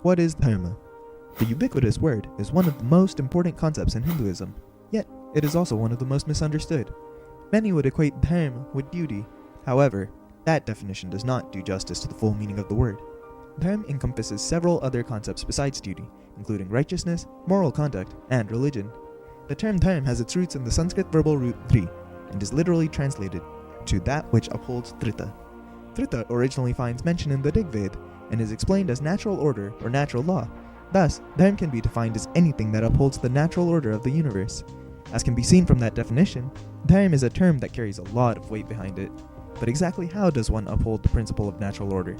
What is Dharma? The ubiquitous word is one of the most important concepts in Hinduism, yet it is also one of the most misunderstood. Many would equate Dharma with duty. However, that definition does not do justice to the full meaning of the word. Dharma encompasses several other concepts besides duty, including righteousness, moral conduct, and religion. The term Dharma has its roots in the Sanskrit verbal root dri, and is literally translated to that which upholds Dhrita. Dhrita originally finds mention in the Rig Veda, and is explained as natural order or natural law. Thus, Dharma can be defined as anything that upholds the natural order of the universe. As can be seen from that definition, Dharma is a term that carries a lot of weight behind it. But exactly how does one uphold the principle of natural order?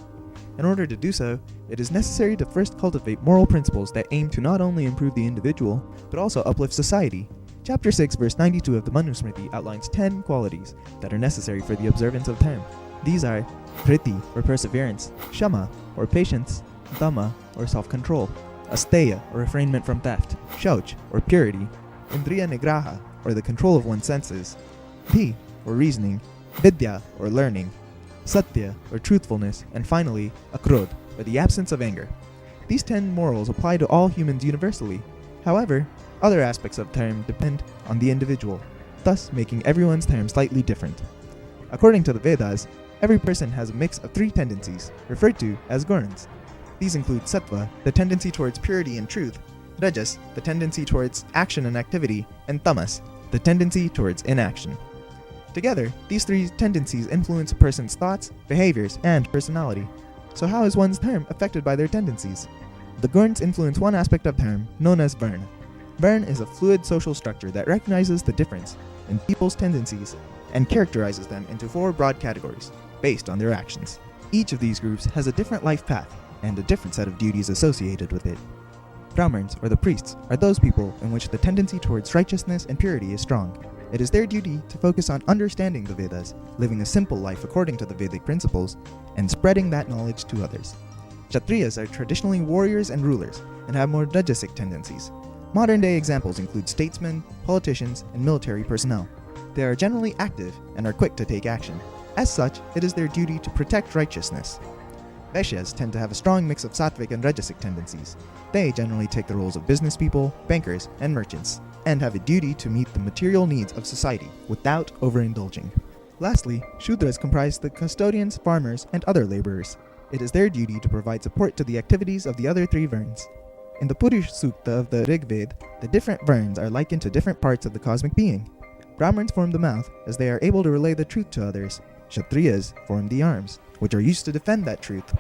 In order to do so, it is necessary to first cultivate moral principles that aim to not only improve the individual, but also uplift society. Chapter 6 verse 92 of the Manusmriti outlines 10 qualities that are necessary for the observance of Dharma. These are Priti, or perseverance, Shama, or patience, Dhamma, or self-control, Asteya, or refrainment from theft, Shauch, or purity, Indriya Nigraha, or the control of one's senses, Dhi, or reasoning, Vidya, or learning, Satya, or truthfulness, and finally, Akrodh, or the absence of anger. These 10 morals apply to all humans universally. However, other aspects of Dharma depend on the individual, thus making everyone's Dharma slightly different. According to the Vedas, every person has a mix of 3 tendencies, referred to as gunas. These include Sattva, the tendency towards purity and truth, Rajas, the tendency towards action and activity, and Tamas, the tendency towards inaction. Together, these 3 tendencies influence a person's thoughts, behaviors, and personality. So how is one's Dharma affected by their tendencies? The gunas influence one aspect of Dharma, known as varna. Varna is a fluid social structure that recognizes the difference in people's tendencies and characterizes them into 4 broad categories, based on their actions. Each of these groups has a different life path and a different set of duties associated with it. Brahmins, or the priests, are those people in which the tendency towards righteousness and purity is strong. It is their duty to focus on understanding the Vedas, living a simple life according to the Vedic principles, and spreading that knowledge to others. Kshatriyas are traditionally warriors and rulers, and have more rajasic tendencies. Modern-day examples include statesmen, politicians, and military personnel. They are generally active and are quick to take action. As such, it is their duty to protect righteousness. Vaishyas tend to have a strong mix of sattvic and rajasic tendencies. They generally take the roles of business people, bankers, and merchants, and have a duty to meet the material needs of society without overindulging. Lastly, Shudras comprise the custodians, farmers, and other laborers. It is their duty to provide support to the activities of the other 3 varnas. In the Purush Sukta of the Rig Veda, the different varnas are likened to different parts of the cosmic being. Brahmins form the mouth, as they are able to relay the truth to others. Kshatriyas form the arms, which are used to defend that truth.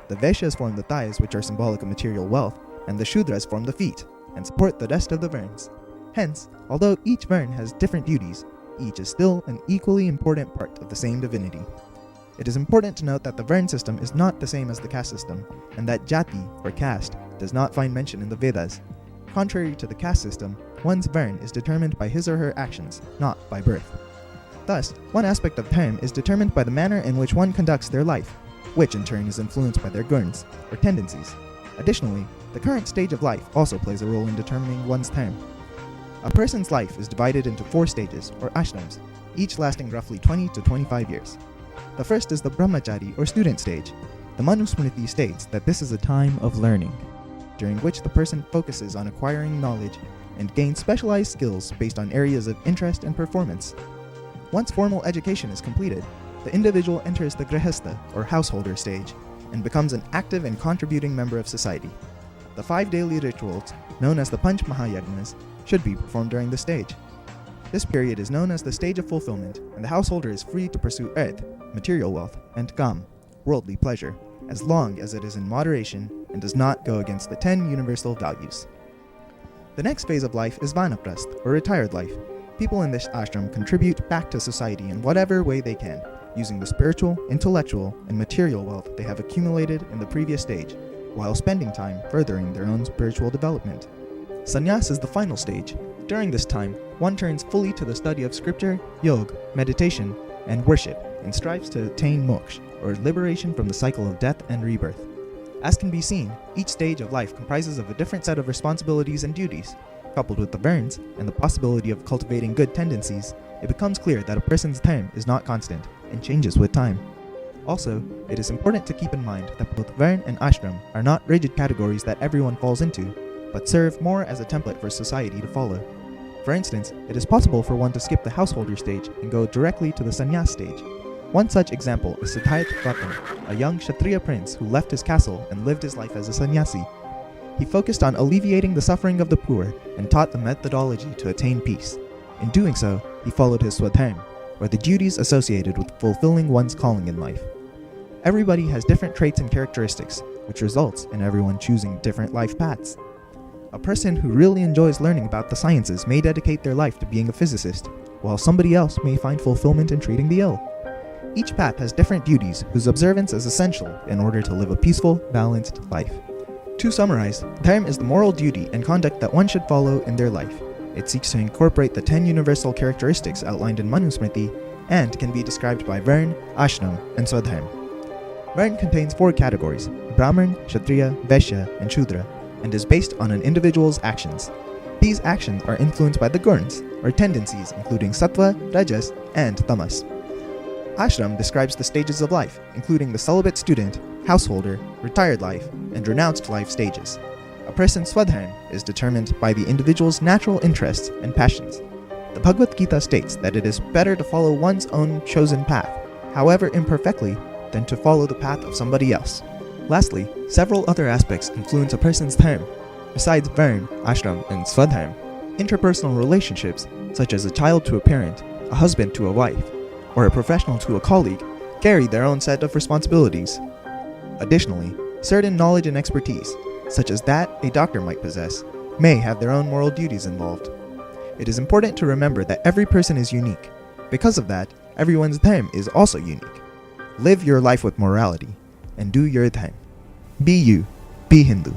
The Vaishyas form the thighs, which are symbolic of material wealth, and the Shudras form the feet, and support the rest of the varnas. Hence, although each varna has different duties, each is still an equally important part of the same divinity. It is important to note that the varna system is not the same as the caste system, and that jati, or caste, does not find mention in the Vedas. Contrary to the caste system, one's varna is determined by his or her actions, not by birth. Thus, one aspect of Dharma is determined by the manner in which one conducts their life, which in turn is influenced by their gunas, or tendencies. Additionally, the current stage of life also plays a role in determining one's Dharma. A person's life is divided into 4 stages, or ashrams, each lasting roughly 20 to 25 years. The first is the brahmachari, or student stage. The Manusmriti states that this is a time of learning, during which the person focuses on acquiring knowledge and gains specialized skills based on areas of interest and performance. Once formal education is completed, the individual enters the grihastha, or householder stage, and becomes an active and contributing member of society. The 5 daily rituals, known as the Panch Mahayagnas, should be performed during this stage. This period is known as the stage of fulfillment, and the householder is free to pursue earth, material wealth, and kam, worldly pleasure, as long as it is in moderation and does not go against the 10 universal values. The next phase of life is Vanaprast, or retired life. People in this ashram contribute back to society in whatever way they can, using the spiritual, intellectual, and material wealth they have accumulated in the previous stage, while spending time furthering their own spiritual development. Sannyas is the final stage. During this time, one turns fully to the study of scripture, yoga, meditation, and worship, and strives to attain moksha, or liberation from the cycle of death and rebirth. As can be seen, each stage of life comprises of a different set of responsibilities and duties. Coupled with the varnas and the possibility of cultivating good tendencies, it becomes clear that a person's Dharma is not constant and changes with time. Also, it is important to keep in mind that both varna and ashram are not rigid categories that everyone falls into, but serve more as a template for society to follow. For instance, it is possible for one to skip the householder stage and go directly to the sannyas stage. One such example is Varna, a young Kshatriya prince who left his castle and lived his life as a sannyasi. He focused on alleviating the suffering of the poor and taught the methodology to attain peace. In doing so, he followed his swadharma, or the duties associated with fulfilling one's calling in life. Everybody has different traits and characteristics, which results in everyone choosing different life paths. A person who really enjoys learning about the sciences may dedicate their life to being a physicist, while somebody else may find fulfillment in treating the ill. Each path has different duties whose observance is essential in order to live a peaceful, balanced life. To summarize, dharma is the moral duty and conduct that one should follow in their life. It seeks to incorporate the 10 universal characteristics outlined in Manusmriti and can be described by varna, ashram, and swadharma. Varna contains 4 categories: Brahman, Kshatriya, Vaishya, and Shudra, and is based on an individual's actions. These actions are influenced by the gurns, or tendencies including sattva, rajas, and tamas. Ashram describes the stages of life, including the celibate student, householder, retired life, and renounced life stages. A person's swadharma is determined by the individual's natural interests and passions. The Bhagavad Gita states that it is better to follow one's own chosen path, however imperfectly, than to follow the path of somebody else. Lastly, several other aspects influence a person's dharma. Besides varna, ashram, and swadharma, interpersonal relationships, such as a child to a parent, a husband to a wife, or a professional to a colleague, carry their own set of responsibilities. Additionally, certain knowledge and expertise, such as that a doctor might possess, may have their own moral duties involved. It is important to remember that every person is unique. Because of that, everyone's dharma is also unique. Live your life with morality, and do your dharma. Be you, be Hindu.